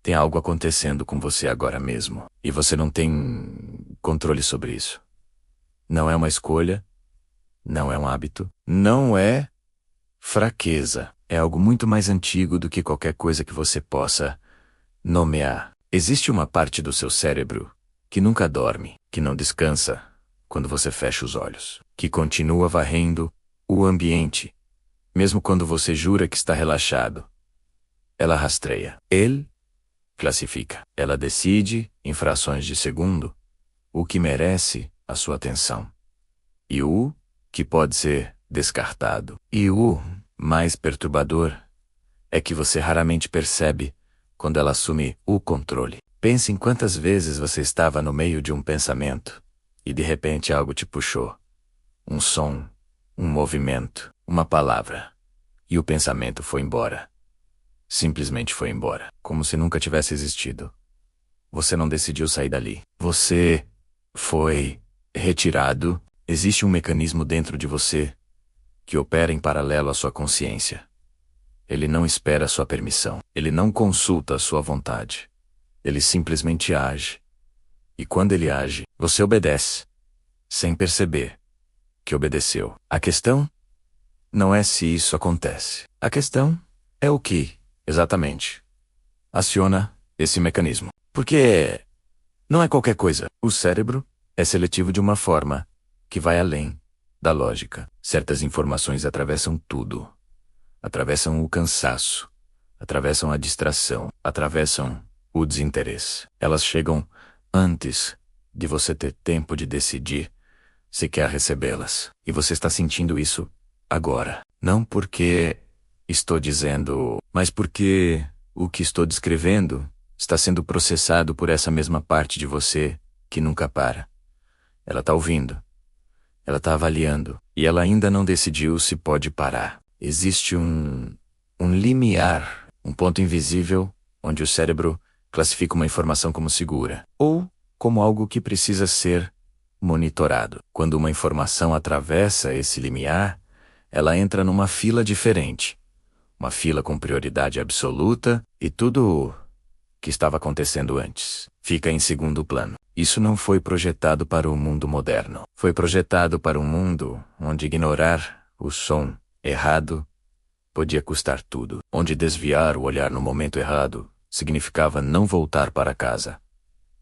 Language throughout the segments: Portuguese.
Tem algo acontecendo com você agora mesmo, e você não tem controle sobre isso. Não é uma escolha, não é um hábito, não é fraqueza. É algo muito mais antigo do que qualquer coisa que você possa nomear. Existe uma parte do seu cérebro que nunca dorme, que não descansa quando você fecha os olhos, que continua varrendo o ambiente, mesmo quando você jura que está relaxado. Ela rastreia. Ele classifica. Ela decide, em frações de segundo, o que merece a sua atenção e o que pode ser descartado. E o mais perturbador é que você raramente percebe quando ela assume o controle. Pense em quantas vezes você estava no meio de um pensamento e de repente algo te puxou. Um som, um movimento, uma palavra. E o pensamento foi embora. Simplesmente foi embora, como se nunca tivesse existido. Você não decidiu sair dali. Você foi retirado. Existe um mecanismo dentro de você que opera em paralelo à sua consciência. Ele não espera a sua permissão. Ele não consulta a sua vontade. Ele simplesmente age. E quando ele age, você obedece, sem perceber que obedeceu. A questão não é se isso acontece. A questão é o que, exatamente, aciona esse mecanismo. Porque não é qualquer coisa. O cérebro é seletivo de uma forma que vai além da lógica. Certas informações atravessam tudo. Atravessam o cansaço. Atravessam a distração. Atravessam o desinteresse. Elas chegam antes de você ter tempo de decidir se quer recebê-las. E você está sentindo isso agora. Não porque estou dizendo, mas porque o que estou descrevendo está sendo processado por essa mesma parte de você que nunca para. Ela está ouvindo. Ela está avaliando. E ela ainda não decidiu se pode parar. Existe um limiar, um ponto invisível, onde o cérebro classifica uma informação como segura, ou como algo que precisa ser monitorado. Quando uma informação atravessa esse limiar, ela entra numa fila diferente. Uma fila com prioridade absoluta e tudo que estava acontecendo antes fica em segundo plano. Isso não foi projetado para o mundo moderno. Foi projetado para um mundo onde ignorar o som errado podia custar tudo. Onde desviar o olhar no momento errado significava não voltar para casa.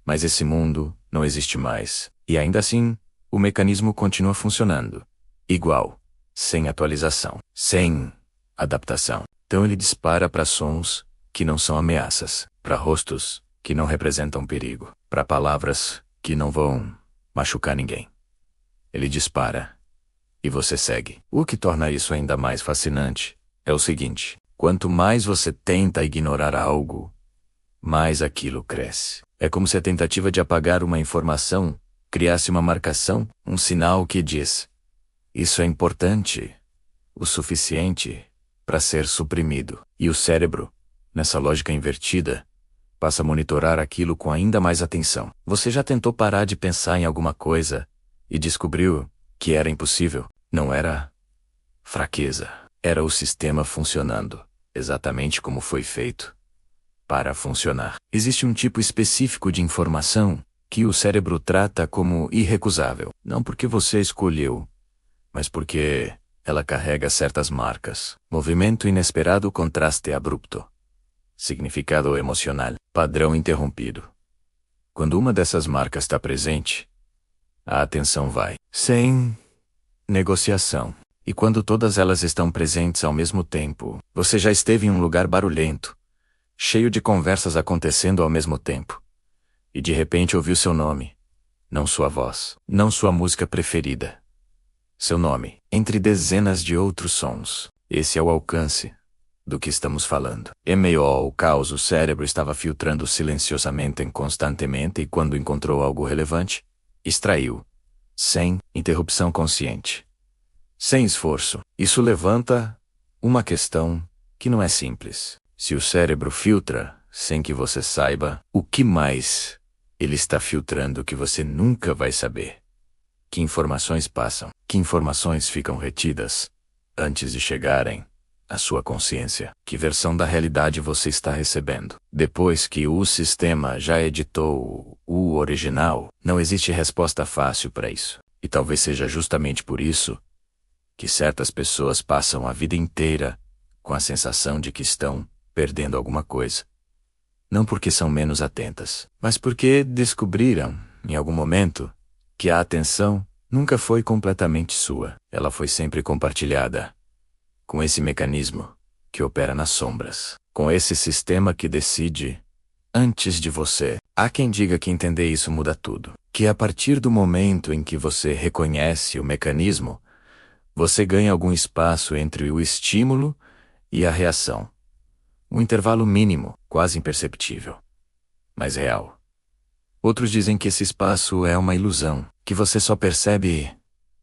Mas esse mundo não existe mais. E ainda assim, o mecanismo continua funcionando. Igual. Sem atualização. Sem adaptação. Então ele dispara para sons que não são ameaças. Para rostos que não representam perigo. Para palavras que não vão machucar ninguém. Ele dispara. E você segue. O que torna isso ainda mais fascinante é o seguinte. Quanto mais você tenta ignorar algo, mais aquilo cresce. É como se a tentativa de apagar uma informação criasse uma marcação, um sinal que diz: isso é importante o suficiente para ser suprimido. E o cérebro, nessa lógica invertida, passa a monitorar aquilo com ainda mais atenção. Você já tentou parar de pensar em alguma coisa e descobriu que era impossível? Não era fraqueza. Era o sistema funcionando, exatamente como foi feito para funcionar. Existe um tipo específico de informação que o cérebro trata como irrecusável. Não porque você escolheu, mas porque ela carrega certas marcas. Movimento inesperado, contraste abrupto. Significado emocional, padrão interrompido. Quando uma dessas marcas está presente, a atenção vai. Sem negociação. E quando todas elas estão presentes ao mesmo tempo, você já esteve em um lugar barulhento, cheio de conversas acontecendo ao mesmo tempo. E de repente ouviu seu nome. Não sua voz, não sua música preferida. Seu nome, entre dezenas de outros sons. Esse é o alcance do que estamos falando. Em meio ao caos, o cérebro estava filtrando silenciosamente e constantemente e quando encontrou algo relevante, extraiu, sem interrupção consciente. Sem esforço. Isso levanta uma questão que não é simples. Se o cérebro filtra, sem que você saiba, o que mais ele está filtrando que você nunca vai saber? Que informações passam? Que informações ficam retidas antes de chegarem a sua consciência. Que versão da realidade você está recebendo? Depois que o sistema já editou o original, não existe resposta fácil para isso. E talvez seja justamente por isso que certas pessoas passam a vida inteira com a sensação de que estão perdendo alguma coisa. Não porque são menos atentas, mas porque descobriram, em algum momento, que a atenção nunca foi completamente sua. Ela foi sempre compartilhada com esse mecanismo que opera nas sombras, com esse sistema que decide antes de você. Há quem diga que entender isso muda tudo, que a partir do momento em que você reconhece o mecanismo, você ganha algum espaço entre o estímulo e a reação. Um intervalo mínimo, quase imperceptível, mas real. Outros dizem que esse espaço é uma ilusão, que você só percebe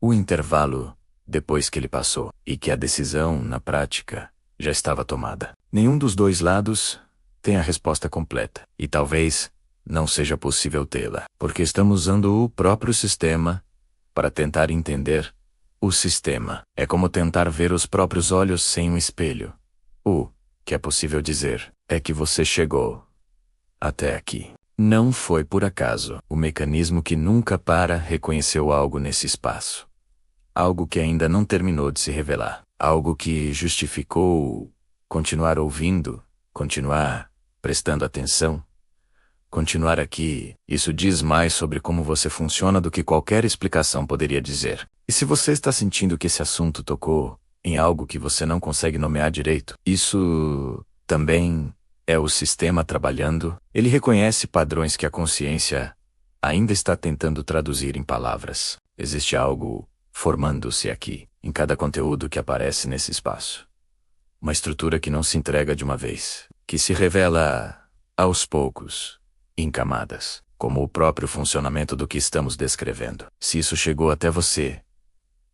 o intervalo depois que ele passou, e que a decisão, na prática, já estava tomada. Nenhum dos dois lados tem a resposta completa, e talvez não seja possível tê-la, porque estamos usando o próprio sistema para tentar entender o sistema. É como tentar ver os próprios olhos sem um espelho. O que é possível dizer é que você chegou até aqui. Não foi por acaso. O mecanismo que nunca para reconheceu algo nesse espaço. Algo que ainda não terminou de se revelar. Algo que justificou continuar ouvindo, continuar prestando atenção, continuar aqui. Isso diz mais sobre como você funciona do que qualquer explicação poderia dizer. E se você está sentindo que esse assunto tocou em algo que você não consegue nomear direito, isso também é o sistema trabalhando. Ele reconhece padrões que a consciência ainda está tentando traduzir em palavras. Existe algo formando-se aqui, em cada conteúdo que aparece nesse espaço. Uma estrutura que não se entrega de uma vez, que se revela aos poucos, em camadas, como o próprio funcionamento do que estamos descrevendo. Se isso chegou até você,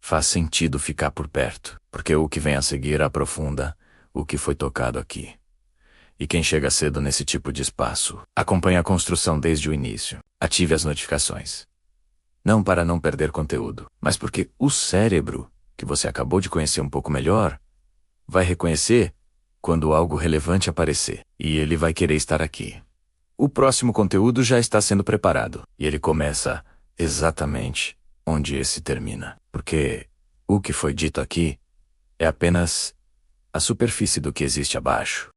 faz sentido ficar por perto, porque o que vem a seguir aprofunda o que foi tocado aqui. E quem chega cedo nesse tipo de espaço, acompanha a construção desde o início. Ative as notificações. Não para não perder conteúdo, mas porque o cérebro, que você acabou de conhecer um pouco melhor, vai reconhecer quando algo relevante aparecer, e ele vai querer estar aqui. O próximo conteúdo já está sendo preparado, e ele começa exatamente onde esse termina. Porque o que foi dito aqui é apenas a superfície do que existe abaixo.